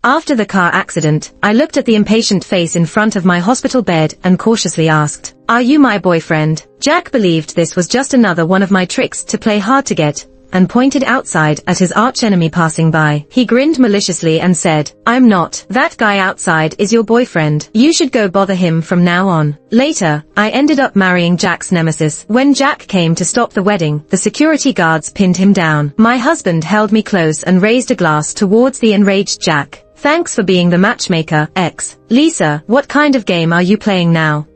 After the car accident, I looked at the impatient face in front of my hospital bed and cautiously asked, "Are you my boyfriend?" Jack believed this was just another one of my tricks to play hard to get, and pointed outside at his archenemy passing by. He grinned maliciously and said, "I'm not. That guy outside is your boyfriend. You should go bother him from now on." Later, I ended up marrying Jack's nemesis. When Jack came to stop the wedding, the security guards pinned him down. My husband held me close and raised a glass towards the enraged Jack. "Thanks for being the matchmaker, X. Lisa, what kind of game are you playing now?"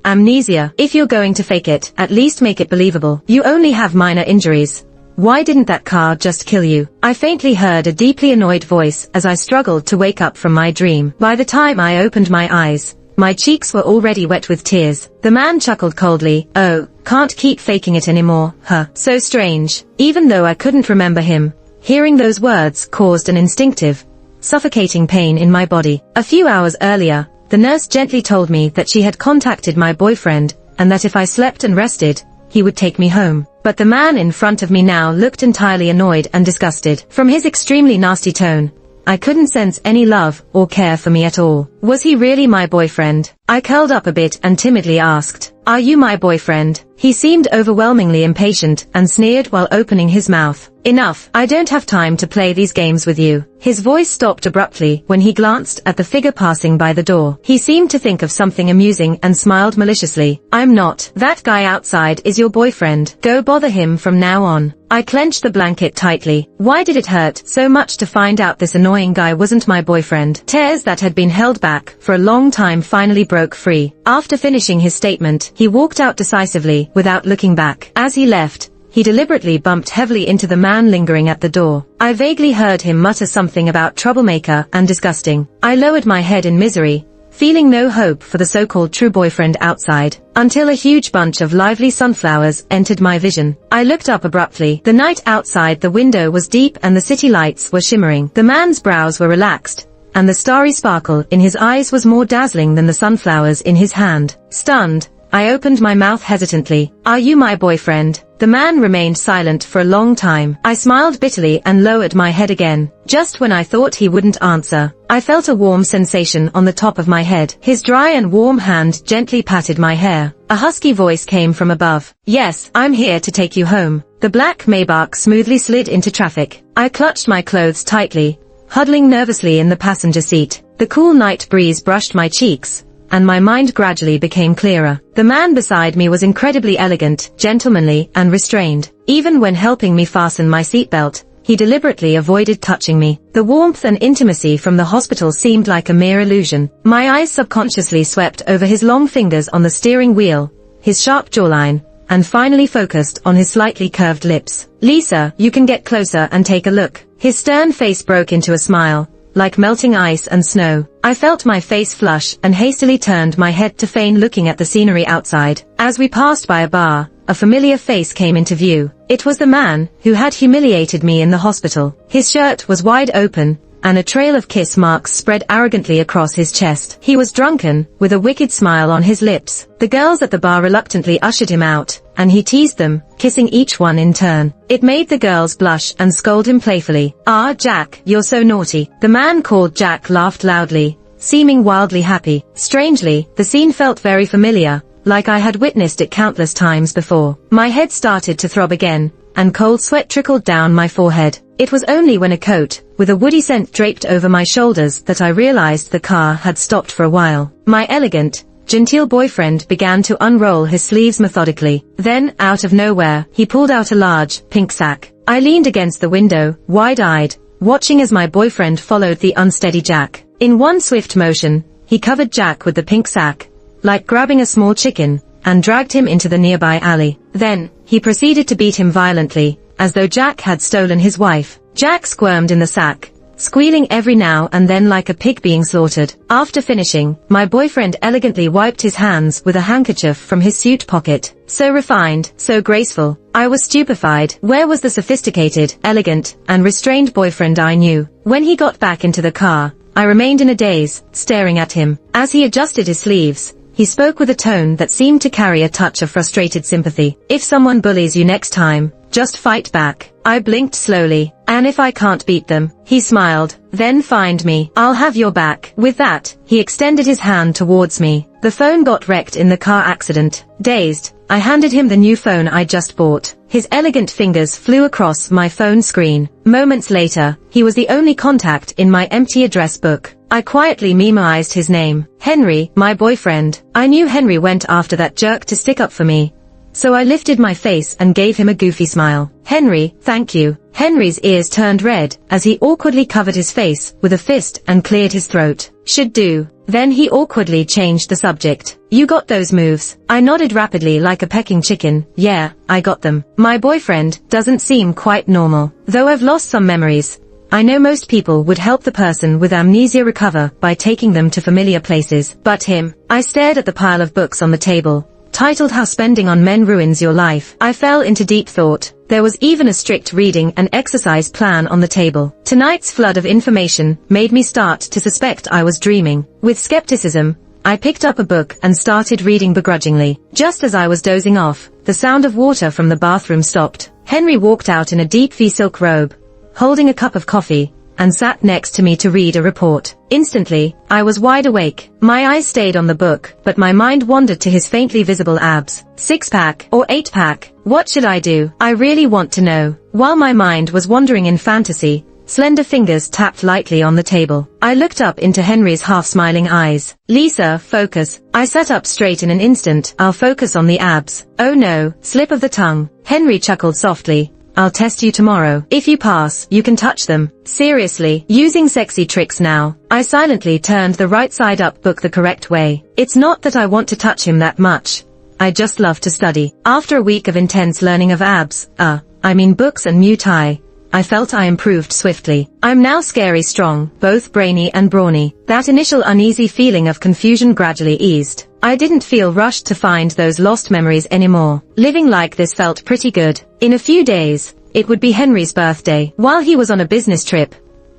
Amnesia. If you're going to fake it, at least make it believable. You only have minor injuries. Why didn't that car just kill you? I faintly heard a deeply annoyed voice as I struggled to wake up from my dream. By the time I opened my eyes, my cheeks were already wet with tears. The man chuckled coldly. "Oh, can't keep faking it anymore, huh? So strange." Even though I couldn't remember him, hearing those words caused an instinctive, suffocating pain in my body. A few hours earlier, the nurse gently told me that she had contacted my boyfriend, and that if I slept and rested, he would take me home. But the man in front of me now looked entirely annoyed and disgusted. From his extremely nasty tone, I couldn't sense any love or care for me at all. Was he really my boyfriend? I curled up a bit and timidly asked, "Are you my boyfriend?" He seemed overwhelmingly impatient and sneered while opening his mouth. "Enough, I don't have time to play these games with you." His voice stopped abruptly when he glanced at the figure passing by the door. He seemed to think of something amusing and smiled maliciously. "I'm not. That guy outside is your boyfriend. Go bother him from now on." I clenched the blanket tightly. Why did it hurt so much to find out this annoying guy wasn't my boyfriend? Tears that had been held back for a long time finally broke free. After finishing his statement, he walked out decisively, without looking back. As he left, he deliberately bumped heavily into the man lingering at the door. I vaguely heard him mutter something about troublemaker and disgusting. I lowered my head in misery, feeling no hope for the so-called true boyfriend outside, until a huge bunch of lively sunflowers entered my vision. I looked up abruptly. The night outside the window was deep and the city lights were shimmering. The man's brows were relaxed, and the starry sparkle in his eyes was more dazzling than the sunflowers in his hand. Stunned, I opened my mouth hesitantly. "Are you my boyfriend?" The man remained silent for a long time. I smiled bitterly and lowered my head again. Just when I thought he wouldn't answer, I felt a warm sensation on the top of my head. His dry and warm hand gently patted my hair. A husky voice came from above. "Yes, I'm here to take you home." The black Maybach smoothly slid into traffic. I clutched my clothes tightly, huddling nervously in the passenger seat. The cool night breeze brushed my cheeks, and my mind gradually became clearer. The man beside me was incredibly elegant, gentlemanly, and restrained. Even when helping me fasten my seatbelt, he deliberately avoided touching me. The warmth and intimacy from the hospital seemed like a mere illusion. My eyes subconsciously swept over his long fingers on the steering wheel, his sharp jawline, and finally focused on his slightly curved lips. "Lisa, you can get closer and take a look." His stern face broke into a smile, like melting ice and snow. I felt my face flush and hastily turned my head to feign looking at the scenery outside. As we passed by a bar, a familiar face came into view. It was the man who had humiliated me in the hospital. His shirt was wide open, and a trail of kiss marks spread arrogantly across his chest. He was drunken, with a wicked smile on his lips. The girls at the bar reluctantly ushered him out, and he teased them, kissing each one in turn. It made the girls blush and scold him playfully. "Ah, Jack, you're so naughty." The man called Jack laughed loudly, seeming wildly happy. Strangely, the scene felt very familiar, like I had witnessed it countless times before. My head started to throb again, and cold sweat trickled down my forehead. It was only when a coat, with a woody scent draped over my shoulders, that I realized the car had stopped for a while. My elegant, genteel boyfriend began to unroll his sleeves methodically. Then, out of nowhere, he pulled out a large, pink sack. I leaned against the window, wide-eyed, watching as my boyfriend followed the unsteady Jack. In one swift motion, he covered Jack with the pink sack, like grabbing a small chicken, and dragged him into the nearby alley. Then, he proceeded to beat him violently, as though Jack had stolen his wife. Jack squirmed in the sack, squealing every now and then like a pig being slaughtered. After finishing, my boyfriend elegantly wiped his hands with a handkerchief from his suit pocket. So refined, so graceful. I was stupefied. Where was the sophisticated, elegant, and restrained boyfriend I knew? When he got back into the car, I remained in a daze, staring at him. As he adjusted his sleeves, he spoke with a tone that seemed to carry a touch of frustrated sympathy. "If someone bullies you next time, just fight back." I blinked slowly. "And if I can't beat them?" He smiled, then find me. I'll have your back. With that, he extended his hand towards me. The phone got wrecked in the car accident. Dazed, I handed him the new phone I just bought. His elegant fingers flew across my phone screen. Moments later, he was the only contact in my empty address book. I quietly memorized his name. Henry, my boyfriend. I knew Henry went after that jerk to stick up for me. So I lifted my face and gave him a goofy smile. Henry, thank you. Henry's ears turned red as he awkwardly covered his face with a fist and cleared his throat. Should do. Then he awkwardly changed the subject. You got those moves? I nodded rapidly like a pecking chicken. Yeah, I got them. My boyfriend doesn't seem quite normal. Though I've lost some memories, I know most people would help the person with amnesia recover by taking them to familiar places. But him. I stared at the pile of books on the table, titled How Spending on Men Ruins Your Life. I fell into deep thought. There was even a strict reading and exercise plan on the table. Tonight's flood of information made me start to suspect I was dreaming. With skepticism, I picked up a book and started reading begrudgingly. Just as I was dozing off, the sound of water from the bathroom stopped. Henry walked out in a deep silk robe, holding a cup of coffee, and sat next to me to read a report. Instantly, I was wide awake. My eyes stayed on the book, but my mind wandered to his faintly visible abs. 6-pack or 8-pack? What should I do? I really want to know. While my mind was wandering in fantasy, slender fingers tapped lightly on the table. I looked up into Henry's half-smiling eyes. Lisa, focus. I sat up straight in an instant. I'll focus on the abs. Oh no, slip of the tongue. Henry chuckled softly. I'll test you tomorrow. If you pass, you can touch them. Seriously, using sexy tricks now. I silently turned the right side up book the correct way. It's not that I want to touch him that much. I just love to study. After a week of intense learning of abs, books and Muay Thai, I felt I improved swiftly. I'm now scary strong, both brainy and brawny. That initial uneasy feeling of confusion gradually eased. I didn't feel rushed to find those lost memories anymore. Living like this felt pretty good. In a few days, it would be Henry's birthday. While he was on a business trip,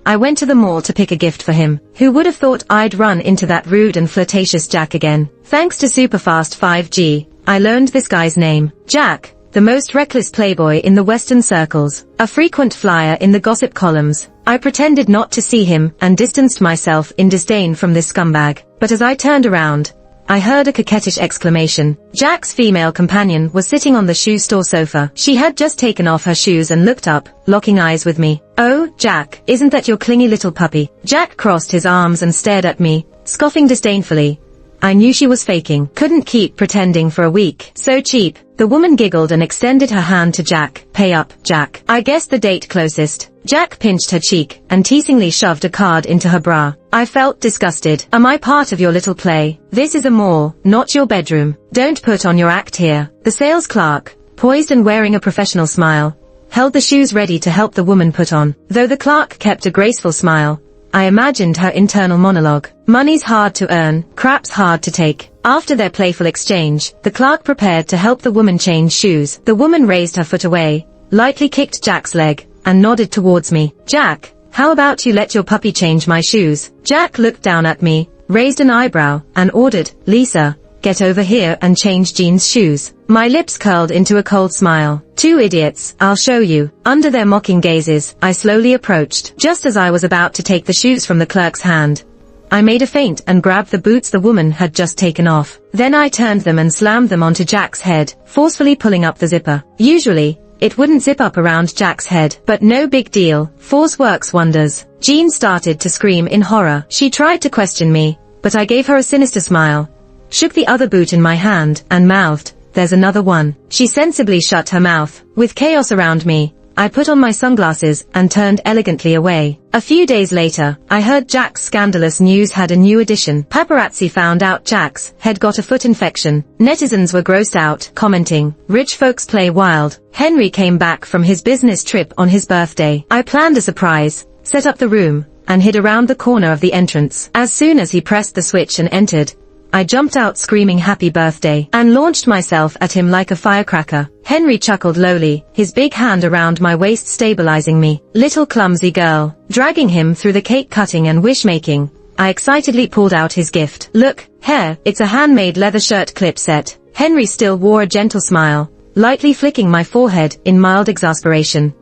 I went to the mall to pick a gift for him. Who would have thought I'd run into that rude and flirtatious Jack again? Thanks to superfast 5G, I learned this guy's name. Jack, the most reckless playboy in the Western circles, a frequent flyer in the gossip columns. I pretended not to see him and distanced myself in disdain from this scumbag. But as I turned around, I heard a coquettish exclamation. Jack's female companion was sitting on the shoe store sofa. She had just taken off her shoes and looked up, locking eyes with me. Oh, Jack, isn't that your clingy little puppy? Jack crossed his arms and stared at me, scoffing disdainfully. I knew she was faking. Couldn't keep pretending for a week. So cheap. The woman giggled and extended her hand to Jack. Pay up, Jack. I guess the date closest. Jack pinched her cheek and teasingly shoved a card into her bra. I felt disgusted. Am I part of your little play? This is a mall, not your bedroom. Don't put on your act here. The sales clerk, poised and wearing a professional smile, held the shoes ready to help the woman put on. Though the clerk kept a graceful smile, I imagined her internal monologue. Money's hard to earn, crap's hard to take. After their playful exchange, the clerk prepared to help the woman change shoes. The woman raised her foot away, lightly kicked Jack's leg, and nodded towards me. Jack, how about you let your puppy change my shoes? Jack looked down at me, raised an eyebrow, and ordered, Lisa, get over here and change Jean's shoes. My lips curled into a cold smile. Two idiots, I'll show you. Under their mocking gazes, I slowly approached. Just as I was about to take the shoes from the clerk's hand, I made a feint and grabbed the boots the woman had just taken off. Then I turned them and slammed them onto Jack's head, forcefully pulling up the zipper. Usually, it wouldn't zip up around Jack's head, but no big deal. Force works wonders. Jean started to scream in horror. She tried to question me, but I gave her a sinister smile, shook the other boot in my hand, and mouthed, there's another one. She sensibly shut her mouth. With chaos around me, I put on my sunglasses and turned elegantly away. A few days later, I heard Jack's scandalous news had a new addition. Paparazzi found out Jack's had got a foot infection. Netizens were grossed out, commenting, rich folks play wild. Henry came back from his business trip on his birthday. I planned a surprise, set up the room, and hid around the corner of the entrance. As soon as he pressed the switch and entered, I jumped out screaming happy birthday, and launched myself at him like a firecracker. Henry chuckled lowly, his big hand around my waist stabilizing me. Little clumsy girl. Dragging him through the cake cutting and wish making, I excitedly pulled out his gift. Look, here, it's a handmade leather shirt clip set. Henry still wore a gentle smile, lightly flicking my forehead in mild exasperation.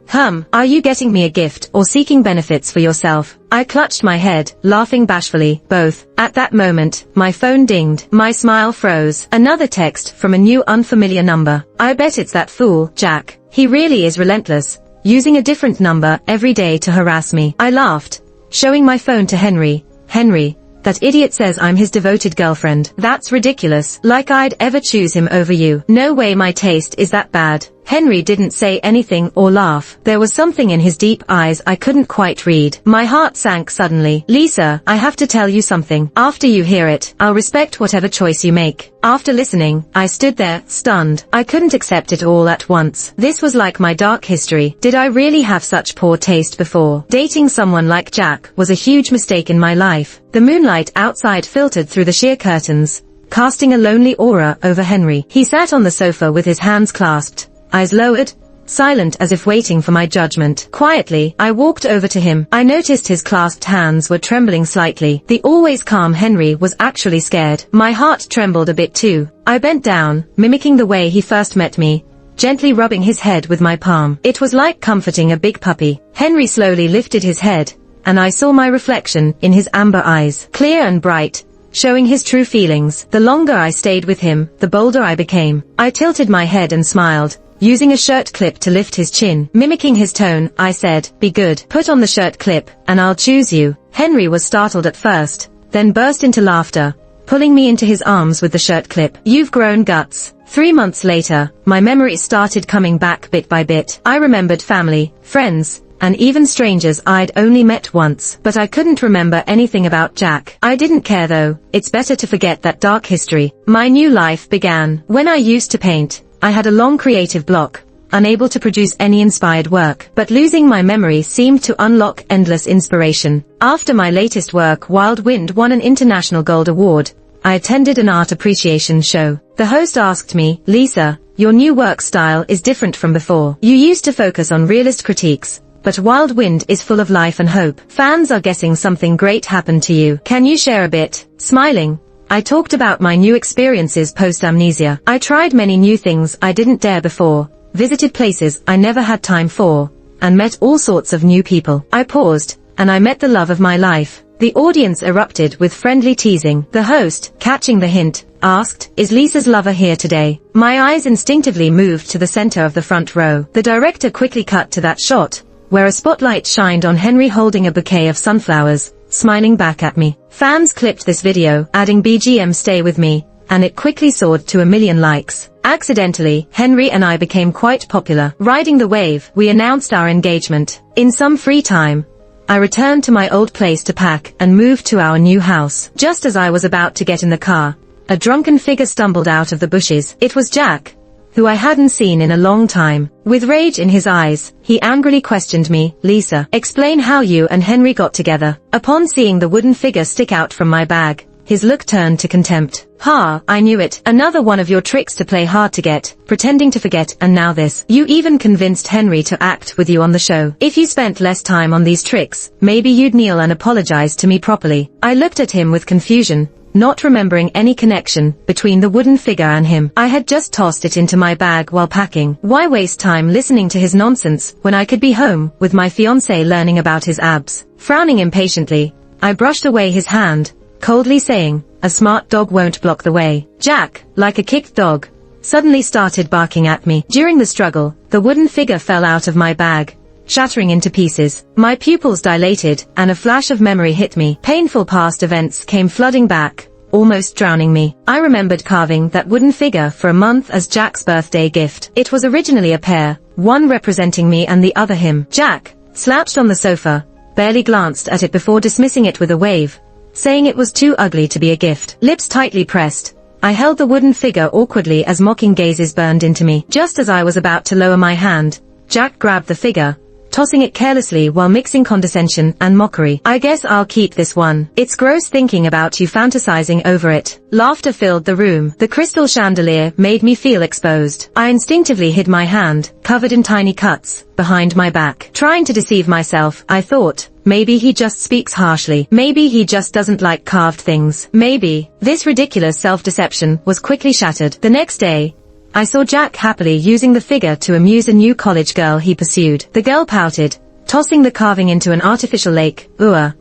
Are you getting me a gift or seeking benefits for yourself? I clutched my head, laughing bashfully. Both. At that moment, my phone dinged. My smile froze. Another text from a new unfamiliar number. I bet it's that fool, Jack. He really is relentless, using a different number every day to harass me. I laughed, showing my phone to Henry. Henry, that idiot says I'm his devoted girlfriend. That's ridiculous. Like I'd ever choose him over you. No way my taste is that bad. Henry didn't say anything or laugh. There was something in his deep eyes I couldn't quite read. My heart sank suddenly. Lisa, I have to tell you something. After you hear it, I'll respect whatever choice you make. After listening, I stood there, stunned. I couldn't accept it all at once. This was like my dark history. Did I really have such poor taste before? Dating someone like Jack was a huge mistake in my life. The moonlight outside filtered through the sheer curtains, casting a lonely aura over Henry. He sat on the sofa with his hands clasped, eyes lowered, silent as if waiting for my judgment. Quietly, I walked over to him. I noticed his clasped hands were trembling slightly. The always calm Henry was actually scared. My heart trembled a bit too. I bent down, mimicking the way he first met me, gently rubbing his head with my palm. It was like comforting a big puppy. Henry slowly lifted his head, and I saw my reflection in his amber eyes, clear and bright, showing his true feelings. The longer I stayed with him, the bolder I became. I tilted my head and smiled, using a shirt clip to lift his chin. Mimicking his tone, I said, "Be good. Put on the shirt clip, and I'll choose you." Henry was startled at first, then burst into laughter, pulling me into his arms with the shirt clip. "You've grown guts." 3 months later, my memories started coming back bit by bit. I remembered family, friends, and even strangers I'd only met once. But I couldn't remember anything about Jack. I didn't care though. It's better to forget that dark history. My new life began. When I used to paint, I had a long creative block, unable to produce any inspired work. But losing my memory seemed to unlock endless inspiration. After my latest work, Wild Wind, won an International Gold Award, I attended an art appreciation show. The host asked me, "Lisa, your new work style is different from before. You used to focus on realist critiques, but Wild Wind is full of life and hope. Fans are guessing something great happened to you. Can you share a bit?" Smiling, I talked about my new experiences post-amnesia. I tried many new things I didn't dare before, visited places I never had time for, and met all sorts of new people. I paused, and I met the love of my life. The audience erupted with friendly teasing. The host, catching the hint, asked, "Is Lisa's lover here today?" My eyes instinctively moved to the center of the front row. The director quickly cut to that shot, where a spotlight shined on Henry holding a bouquet of sunflowers, smiling back at me. Fans clipped this video, adding BGM "Stay With Me," and it quickly soared to 1 million likes. Accidentally, Henry and I became quite popular. Riding the wave, we announced our engagement. In some free time, I returned to my old place to pack and move to our new house. Just as I was about to get in the car, a drunken figure stumbled out of the bushes. It was Jack, who I hadn't seen in a long time. With rage in his eyes, he angrily questioned me, "Lisa, explain how you and Henry got together." Upon seeing the wooden figure stick out from my bag, his look turned to contempt. "Ha, I knew it. Another one of your tricks to play hard to get, pretending to forget, and now this. You even convinced Henry to act with you on the show. If you spent less time on these tricks, maybe you'd kneel and apologize to me properly." I looked at him with confusion, not remembering any connection between the wooden figure and him. I had just tossed it into my bag while packing. Why waste time listening to his nonsense when I could be home with my fiancé learning about his abs? Frowning impatiently, I brushed away his hand, coldly saying, "A smart dog won't block the way." Jack, like a kicked dog, suddenly started barking at me. During the struggle, the wooden figure fell out of my bag, shattering into pieces. My pupils dilated, and a flash of memory hit me. Painful past events came flooding back, almost drowning me. I remembered carving that wooden figure for a month as Jack's birthday gift. It was originally a pair, one representing me and the other him. Jack, slouched on the sofa, barely glanced at it before dismissing it with a wave, saying it was too ugly to be a gift. Lips tightly pressed, I held the wooden figure awkwardly as mocking gazes burned into me. Just as I was about to lower my hand, Jack grabbed the figure, tossing it carelessly while mixing condescension and mockery. "I guess I'll keep this one. It's gross thinking about you fantasizing over it." Laughter filled the room. The crystal chandelier made me feel exposed. I instinctively hid my hand, covered in tiny cuts, behind my back. Trying to deceive myself, I thought, maybe he just speaks harshly. Maybe he just doesn't like carved things. Maybe. This ridiculous self-deception was quickly shattered. The next day, I saw Jack happily using the figure to amuse a new college girl he pursued. The girl pouted, tossing the carving into an artificial lake.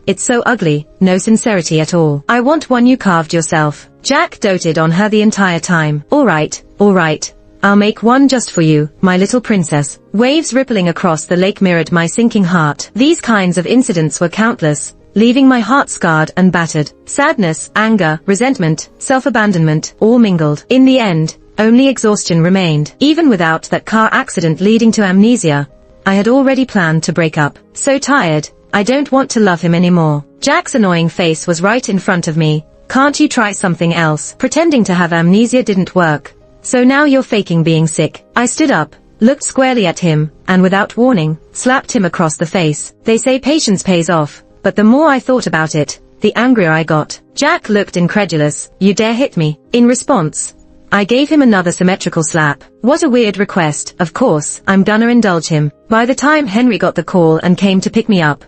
It's so ugly, no sincerity at all. I want one you carved yourself. Jack doted on her the entire time. Alright. I'll make one just for you, my little princess. Waves rippling across the lake mirrored my sinking heart. These kinds of incidents were countless, leaving my heart scarred and battered. Sadness, anger, resentment, self-abandonment, all mingled. In the end, only exhaustion remained. Even without that car accident leading to amnesia, I had already planned to break up. So tired, I don't want to love him anymore. Jack's annoying face was right in front of me. Can't you try something else? Pretending to have amnesia didn't work. So now you're faking being sick. I stood up, looked squarely at him, and without warning, slapped him across the face. They say patience pays off, but the more I thought about it, the angrier I got. Jack looked incredulous. You dare hit me? In response, I gave him another symmetrical slap. What a weird request. Of course, I'm gonna indulge him. By the time Henry got the call and came to pick me up,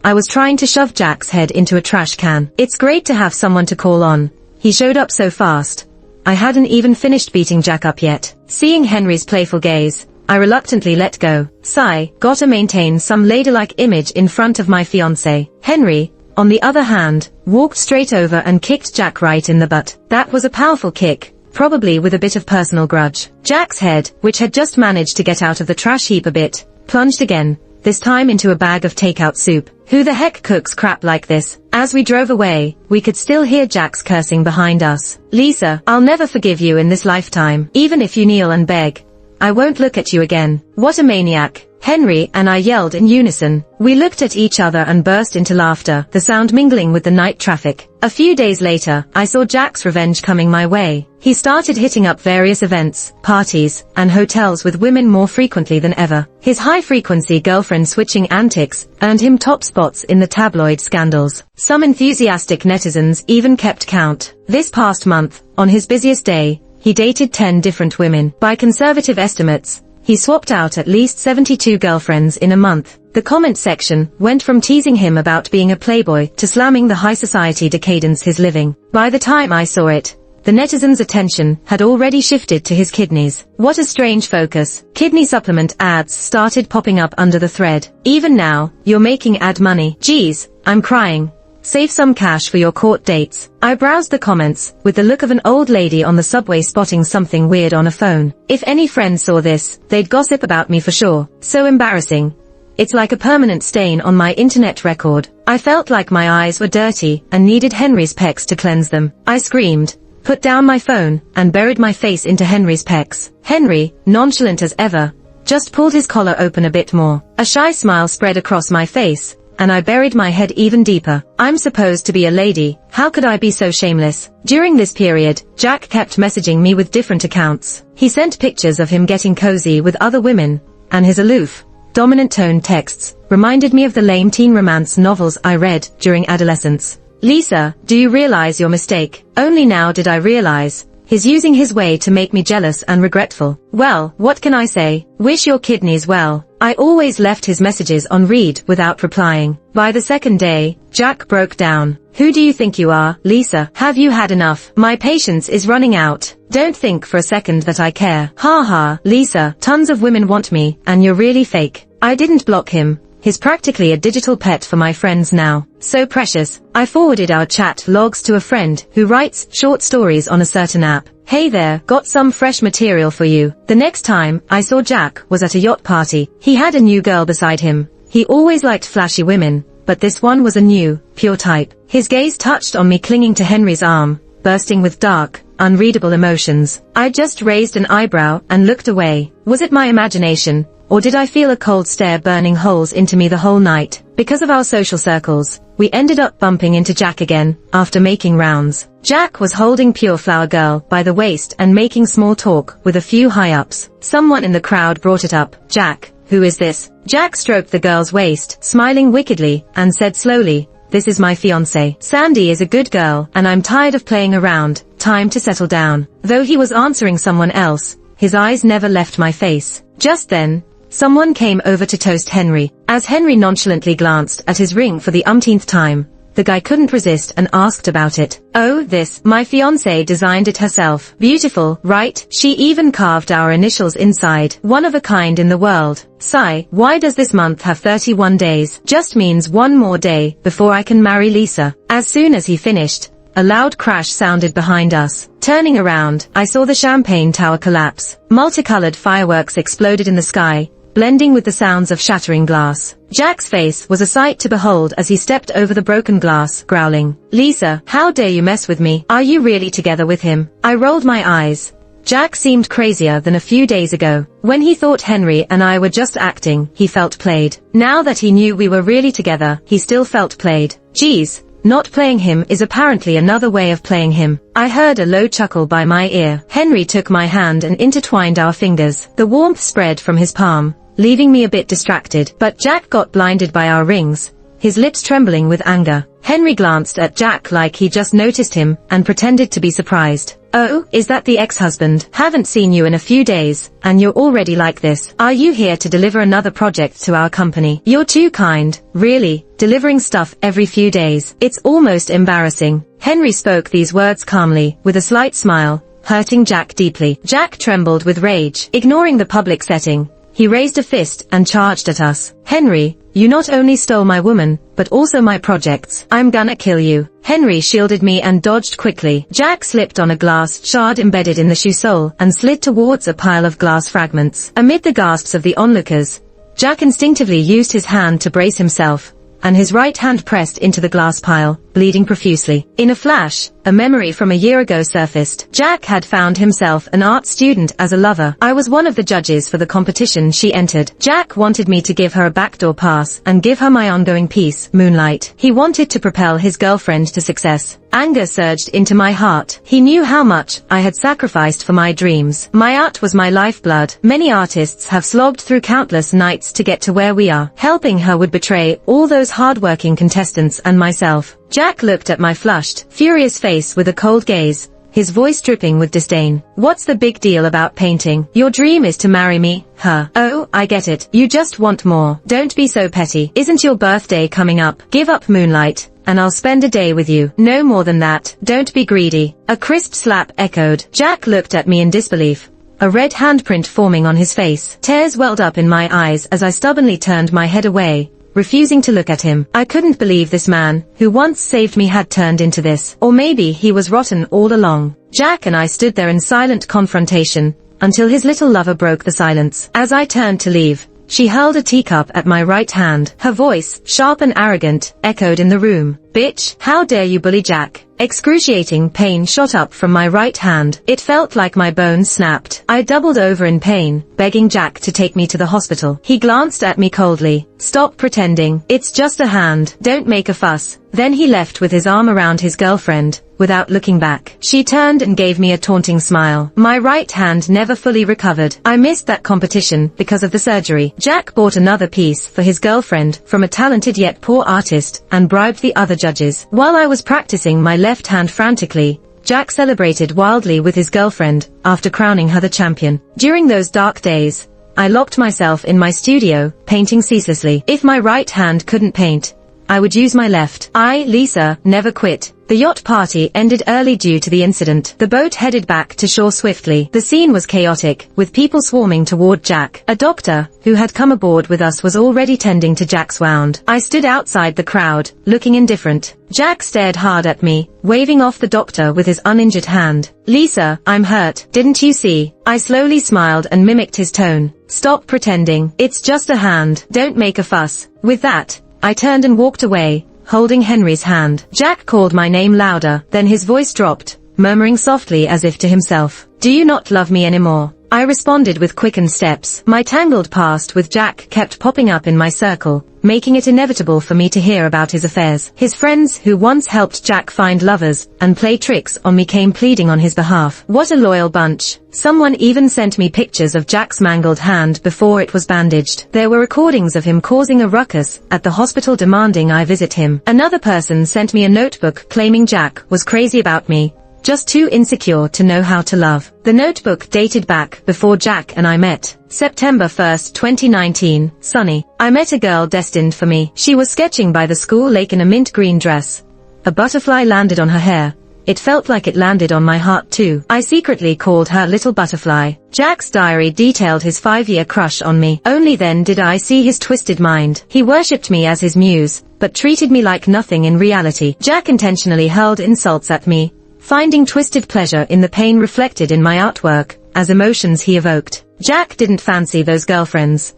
I was trying to shove Jack's head into a trash can. It's great to have someone to call on. He showed up so fast. I hadn't even finished beating Jack up yet. Seeing Henry's playful gaze, I reluctantly let go. Sigh, gotta maintain some ladylike image in front of my fiancé. Henry, on the other hand, walked straight over and kicked Jack right in the butt. That was a powerful kick, probably with a bit of personal grudge. Jack's head, which had just managed to get out of the trash heap a bit, plunged again, this time into a bag of takeout soup. Who the heck cooks crap like this? As we drove away, we could still hear Jack's cursing behind us. Lisa, I'll never forgive you in this lifetime. Even if you kneel and beg, I won't look at you again. What a maniac. Henry and I yelled in unison. We looked at each other and burst into laughter, the sound mingling with the night traffic. A few days later, I saw Jack's revenge coming my way. He started hitting up various events, parties, and hotels with women more frequently than ever. His high-frequency girlfriend-switching antics earned him top spots in the tabloid scandals. Some enthusiastic netizens even kept count. This past month, on his busiest day, he dated 10 different women. By conservative estimates, he swapped out at least 72 girlfriends in a month. The comment section went from teasing him about being a playboy to slamming the high society decadence he's living. By the time I saw it, the netizens' attention had already shifted to his kidneys. What a strange focus. Kidney supplement ads started popping up under the thread. Even now, you're making ad money. Geez, I'm crying. Save some cash for your court dates. I browsed the comments, with the look of an old lady on the subway spotting something weird on a phone. If any friends saw this, they'd gossip about me for sure. So embarrassing. It's like a permanent stain on my internet record. I felt like my eyes were dirty and needed Henry's pecs to cleanse them. I screamed, put down my phone, and buried my face into Henry's pecs. Henry, nonchalant as ever, just pulled his collar open a bit more. A shy smile spread across my face, and I buried my head even deeper. I'm supposed to be a lady. How could I be so shameless? During this period, Jack kept messaging me with different accounts. He sent pictures of him getting cozy with other women, and his aloof, dominant tone texts reminded me of the lame teen romance novels I read during adolescence. Lisa, do you realize your mistake? Only now did I realize. He's using his way to make me jealous and regretful. Well, what can I say? Wish your kidneys well. I always left his messages on read without replying. By the second day, Jack broke down. Who do you think you are, Lisa? Have you had enough? My patience is running out. Don't think for a second that I care. Ha ha, Lisa, tons of women want me, and you're really fake. I didn't block him. He's practically a digital pet for my friends now. So precious. I forwarded our chat logs to a friend who writes short stories on a certain app. Hey there, got some fresh material for you. The next time I saw Jack was at a yacht party. He had a new girl beside him. He always liked flashy women, but this one was a new, pure type. His gaze touched on me clinging to Henry's arm, bursting with dark, unreadable emotions. I just raised an eyebrow and looked away. Was it my imagination? Or did I feel a cold stare burning holes into me the whole night? Because of our social circles, we ended up bumping into Jack again, after making rounds. Jack was holding Pure Flower Girl by the waist and making small talk with a few high-ups. Someone in the crowd brought it up. Jack, who is this? Jack stroked the girl's waist, smiling wickedly, and said slowly, this is my fiancé. Sandy is a good girl, and I'm tired of playing around. Time to settle down. Though he was answering someone else, his eyes never left my face. Just then, someone came over to toast Henry. As Henry nonchalantly glanced at his ring for the umpteenth time, the guy couldn't resist and asked about it. Oh, this, my fiancée designed it herself. Beautiful, right? She even carved our initials inside. One of a kind in the world. Sigh, why does this month have 31 days? Just means one more day before I can marry Lisa. As soon as he finished, a loud crash sounded behind us. Turning around, I saw the champagne tower collapse. Multicolored fireworks exploded in the sky, blending with the sounds of shattering glass. Jack's face was a sight to behold as he stepped over the broken glass, growling, "Lisa, how dare you mess with me? Are you really together with him?" I rolled my eyes. Jack seemed crazier than a few days ago. When he thought Henry and I were just acting, he felt played. Now that he knew we were really together, he still felt played. Geez. Not playing him is apparently another way of playing him. I heard a low chuckle by my ear. Henry took my hand and intertwined our fingers. The warmth spread from his palm, leaving me a bit distracted. But Jack got blinded by our rings, his lips trembling with anger. Henry glanced at Jack like he just noticed him, and pretended to be surprised. "Oh, is that the ex-husband? Haven't seen you in a few days, and you're already like this. Are you here to deliver another project to our company? You're too kind, really, delivering stuff every few days. It's almost embarrassing." Henry spoke these words calmly, with a slight smile, hurting Jack deeply. Jack trembled with rage. Ignoring the public setting, he raised a fist and charged at us. "Henry, you not only stole my woman, but also my projects. I'm gonna kill you." Henry shielded me and dodged quickly. Jack slipped on a glass shard embedded in the shoe sole and slid towards a pile of glass fragments. Amid the gasps of the onlookers, Jack instinctively used his hand to brace himself, and his right hand pressed into the glass pile, bleeding profusely. In a flash, a memory from a year ago surfaced. Jack had found himself an art student as a lover. I was one of the judges for the competition she entered. Jack wanted me to give her a backdoor pass and give her my ongoing piece, Moonlight. He wanted to propel his girlfriend to success. Anger surged into my heart. He knew how much I had sacrificed for my dreams. My art was my lifeblood. Many artists have slogged through countless nights to get to where we are. Helping her would betray all those hard-working contestants and myself. Jack looked at my flushed, furious face with a cold gaze, his voice dripping with disdain. "What's the big deal about painting? Your dream is to marry me, her. Oh, I get it. You just want more. Don't be so petty. Isn't your birthday coming up? Give up Moonlight, and I'll spend a day with you. No more than that. Don't be greedy." A crisp slap echoed. Jack looked at me in disbelief, a red handprint forming on his face. Tears welled up in my eyes as I stubbornly turned my head away, refusing to look at him. I couldn't believe this man, who once saved me, had turned into this. Or maybe he was rotten all along. Jack and I stood there in silent confrontation, until his little lover broke the silence. As I turned to leave, she held a teacup at my right hand. Her voice, sharp and arrogant, echoed in the room. "Bitch, how dare you bully Jack?" Excruciating pain shot up from my right hand. It felt like my bones snapped. I doubled over in pain, begging Jack to take me to the hospital. He glanced at me coldly. "Stop pretending. It's just a hand. Don't make a fuss." Then he left with his arm around his girlfriend, without looking back. She turned and gave me a taunting smile. My right hand never fully recovered. I missed that competition because of the surgery. Jack bought another piece for his girlfriend from a talented yet poor artist and bribed the other judges. While I was practicing my left hand frantically, Jack celebrated wildly with his girlfriend after crowning her the champion. During those dark days, I locked myself in my studio, painting ceaselessly. If my right hand couldn't paint, I would use my left. I, Lisa, never quit. The yacht party ended early due to the incident. The boat headed back to shore swiftly. The scene was chaotic, with people swarming toward Jack. A doctor, who had come aboard with us, was already tending to Jack's wound. I stood outside the crowd, looking indifferent. Jack stared hard at me, waving off the doctor with his uninjured hand. "Lisa, I'm hurt. Didn't you see?" I slowly smiled and mimicked his tone. "Stop pretending. It's just a hand. Don't make a fuss." With that, I turned and walked away, holding Henry's hand. Jack called my name louder, then his voice dropped, murmuring softly as if to himself. "Do you not love me anymore?" I responded with quickened steps. My tangled past with Jack kept popping up in my circle, making it inevitable for me to hear about his affairs. His friends who once helped Jack find lovers and play tricks on me came pleading on his behalf. What a loyal bunch. Someone even sent me pictures of Jack's mangled hand before it was bandaged. There were recordings of him causing a ruckus at the hospital demanding I visit him. Another person sent me a notebook claiming Jack was crazy about me, just too insecure to know how to love. The notebook dated back before Jack and I met. September 1st, 2019, sunny. I met a girl destined for me. She was sketching by the school lake in a mint green dress, A butterfly landed on her hair. It felt like it landed on my heart too. I secretly called her Little Butterfly. Jack's diary detailed his 5-year crush on me. Only then did I see his twisted mind. He worshipped me as his muse, but treated me like nothing in reality. Jack intentionally hurled insults at me, finding twisted pleasure in the pain reflected in my artwork, as emotions he evoked. Jack didn't fancy those girlfriends.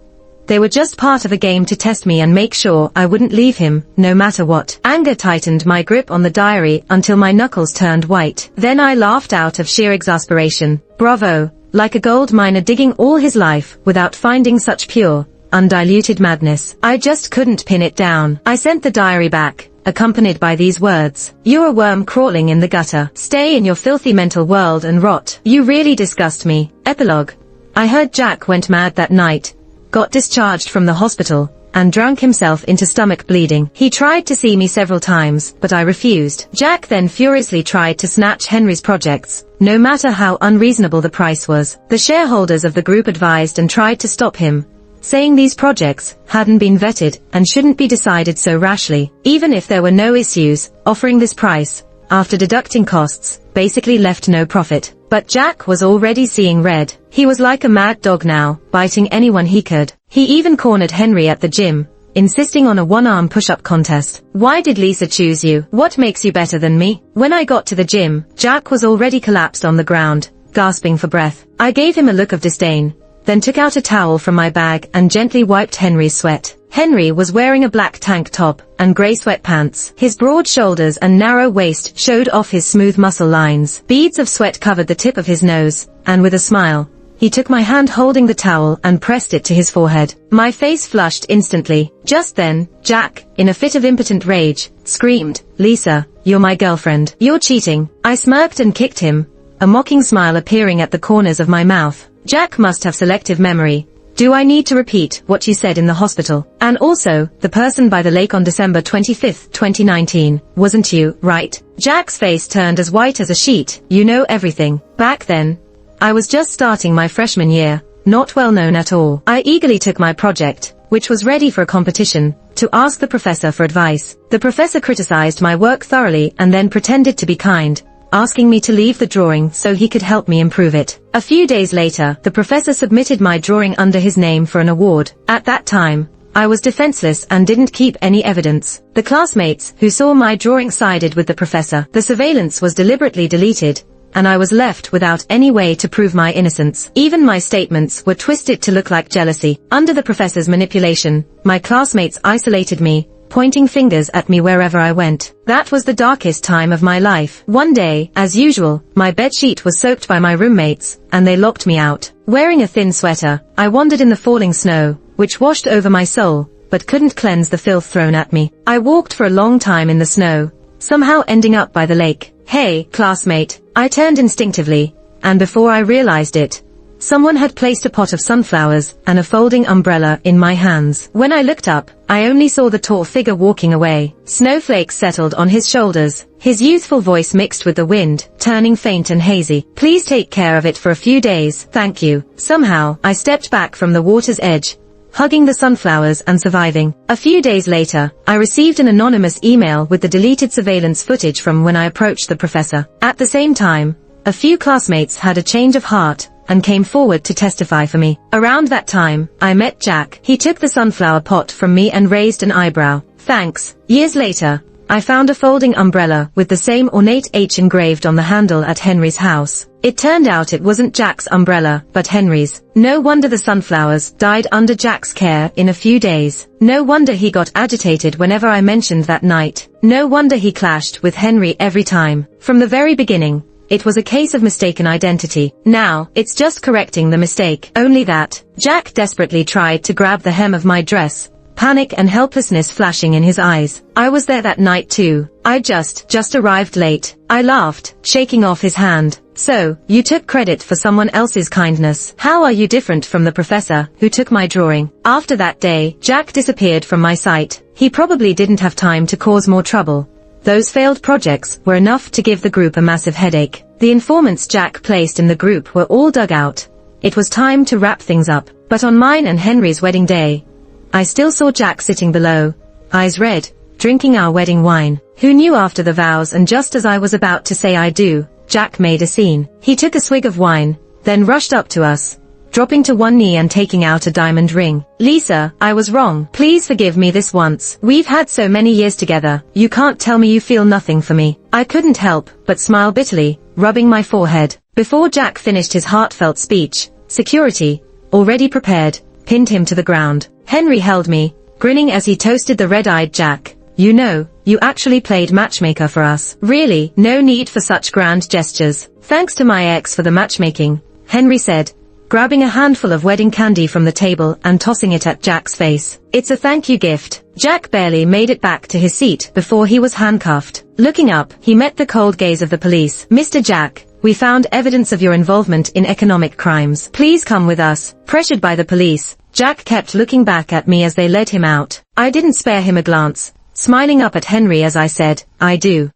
They were just part of a game to test me and make sure I wouldn't leave him, no matter what. Anger tightened my grip on the diary until my knuckles turned white. Then I laughed out of sheer exasperation. Bravo, like a gold miner digging all his life without finding such pure, undiluted madness. I just couldn't pin it down. I sent the diary back, accompanied by these words. You're a worm crawling in the gutter. Stay in your filthy mental world and rot. You really disgust me. Epilogue. I heard Jack went mad that night, got discharged from the hospital, and drank himself into stomach bleeding. He tried to see me several times, but I refused. Jack then furiously tried to snatch Henry's projects, no matter how unreasonable the price was. The shareholders of the group advised and tried to stop him, saying these projects hadn't been vetted and shouldn't be decided so rashly. Even if there were no issues, offering this price, after deducting costs, basically left no profit. But Jack was already seeing red. He was like a mad dog now, biting anyone he could. He even cornered Henry at the gym, insisting on a one-arm push-up contest. Why did Lisa choose you? What makes you better than me? When I got to the gym, Jack was already collapsed on the ground, gasping for breath. I gave him a look of disdain, then took out a towel from my bag and gently wiped Henry's sweat. Henry was wearing a black tank top and grey sweatpants. His broad shoulders and narrow waist showed off his smooth muscle lines. Beads of sweat covered the tip of his nose, and with a smile, he took my hand holding the towel and pressed it to his forehead. My face flushed instantly. Just then, Jack, in a fit of impotent rage, screamed, Lisa, you're my girlfriend. You're cheating. I smirked and kicked him, a mocking smile appearing at the corners of my mouth. Jack must have selective memory. Do I need to repeat what you said in the hospital? And also, the person by the lake on December 25, 2019, wasn't you, right? Jack's face turned as white as a sheet. You know everything. Back then, I was just starting my freshman year, not well known at all. I eagerly took my project, which was ready for a competition, to ask the professor for advice. The professor criticized my work thoroughly and then pretended to be kind, asking me to leave the drawing so he could help me improve it. A few days later, the professor submitted my drawing under his name for an award. At that time, I was defenseless and didn't keep any evidence. The classmates who saw my drawing sided with the professor. The surveillance was deliberately deleted, and I was left without any way to prove my innocence. Even my statements were twisted to look like jealousy. Under the professor's manipulation, my classmates isolated me, pointing fingers at me wherever I went. That was the darkest time of my life. One day, as usual, my bedsheet was soaked by my roommates, and they locked me out. Wearing a thin sweater, I wandered in the falling snow, which washed over my soul, but couldn't cleanse the filth thrown at me. I walked for a long time in the snow, somehow ending up by the lake. Hey, classmate, I turned instinctively, and before I realized it, someone had placed a pot of sunflowers and a folding umbrella in my hands. When I looked up, I only saw the tall figure walking away. Snowflakes settled on his shoulders, his youthful voice mixed with the wind, turning faint and hazy. Please take care of it for a few days, thank you. Somehow, I stepped back from the water's edge, hugging the sunflowers and surviving. A few days later, I received an anonymous email with the deleted surveillance footage from when I approached the professor. At the same time, a few classmates had a change of heart and came forward to testify for me. Around that time, I met Jack. He took the sunflower pot from me and raised an eyebrow. Thanks. Years later, I found a folding umbrella with the same ornate H engraved on the handle at Henry's house. It turned out it wasn't Jack's umbrella, but Henry's. No wonder the sunflowers died under Jack's care in a few days. No wonder he got agitated whenever I mentioned that night. No wonder he clashed with Henry every time. From the very beginning, it was a case of mistaken identity. Now, it's just correcting the mistake. Only that, Jack desperately tried to grab the hem of my dress, panic and helplessness flashing in his eyes. I was there that night too. I just arrived late. I laughed, shaking off his hand. So, you took credit for someone else's kindness. How are you different from the professor who took my drawing? After that day, Jack disappeared from my sight. He probably didn't have time to cause more trouble. Those failed projects were enough to give the group a massive headache. The informants Jack placed in the group were all dug out. It was time to wrap things up. But on mine and Henry's wedding day, I still saw Jack sitting below, eyes red, drinking our wedding wine. Who knew after the vows, and just as I was about to say I do, Jack made a scene. He took a swig of wine, then rushed up to us, dropping to one knee and taking out a diamond ring. Lisa, I was wrong. Please forgive me this once. We've had so many years together. You can't tell me you feel nothing for me. I couldn't help but smile bitterly, rubbing my forehead. Before Jack finished his heartfelt speech, security, already prepared, pinned him to the ground. Henry held me, grinning as he toasted the red-eyed Jack. You know, you actually played matchmaker for us. Really, no need for such grand gestures. Thanks to my ex for the matchmaking, Henry said, grabbing a handful of wedding candy from the table and tossing it at Jack's face. It's a thank you gift. Jack barely made it back to his seat before he was handcuffed. Looking up, he met the cold gaze of the police. Mr. Jack, we found evidence of your involvement in economic crimes. Please come with us. Pressured by the police, Jack kept looking back at me as they led him out. I didn't spare him a glance, smiling up at Henry as I said, I do.